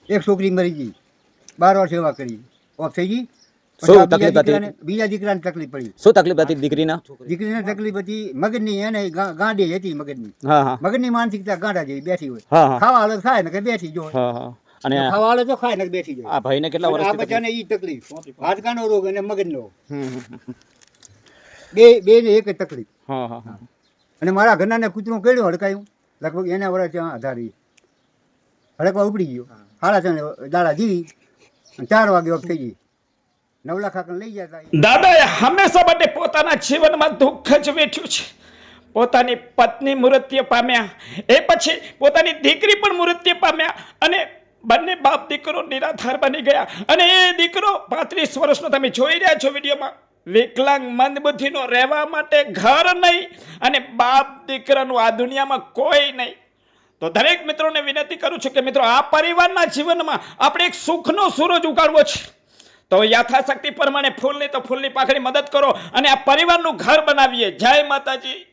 એક છોકરી મરી ગઈ, 12 વર્ષ સેવા કરી, ઓફ થઈ ગઈ. શું પછી તકલીફ હતી? બીજા દીકરાને તકલીફ પડી. શું તકલીફ હતી દીકરીના? દીકરીને તકલીફ હતી મગજની, એને ગાંડી હતી મગજની. હા હા મગજની માનસિકતા ગાંડા જેવી બેઠી હોય. હા હા ખાવા હાલે તો ખાય ને કે બેઠી જો, હા હા. અને ખાવા હાલે તો ખાય ને કે બેઠી જો. આ ભાઈને કેટલા આ વર્ષથી બચ્ચાને ઈ તકલીફ, હાડકાનો રોગ અને મગજનો, હમ. બે ને એક જ તકલીફ. હા હા હા. અને મારા ઘરનાને કૂતરું કેળ્યું હડકાયું, લગભગ એના વડે ત્યાં આધારી હડકવા ઉપડી ગયો. 3:30 દાડા જીવી, 4 વાગે ઓફ થઈ ગઈ. 9 લાખ આકર લઈ ગયા હતા. દાદાએ હંમેશા માટે પોતાના જીવનમાં દુઃખ જ વેઠ્યું છે. પોતાની પત્ની મૃત્યુ પામ્યા, એ પછી પોતાની દીકરી પણ મૃત્યુ પામ્યા, અને બંને બાપ દીકરો નિરાધાર બની ગયા. અને એ દીકરો 35 વર્ષનો, તમે જોઈ રહ્યા છો વિડીયોમાં, વિકલાંગ મંદબુદ્ધિનો, રહેવા માટે ઘર નહીં, અને બાપ દીકરાનું આ દુનિયામાં કોઈ નહીં. તો દરેક મિત્રોને વિનંતી કરું છું કે મિત્રો, આ પરિવારના જીવનમાં આપણે એક સુખનો સૂરજ ઉગાડવો છે. તો યથાશક્તિ પ્રમાણે ફૂલની તો ફૂલની પાકડી મદદ કરો અને આ પરિવારનું ઘર બનાવીએ. જય માતાજી.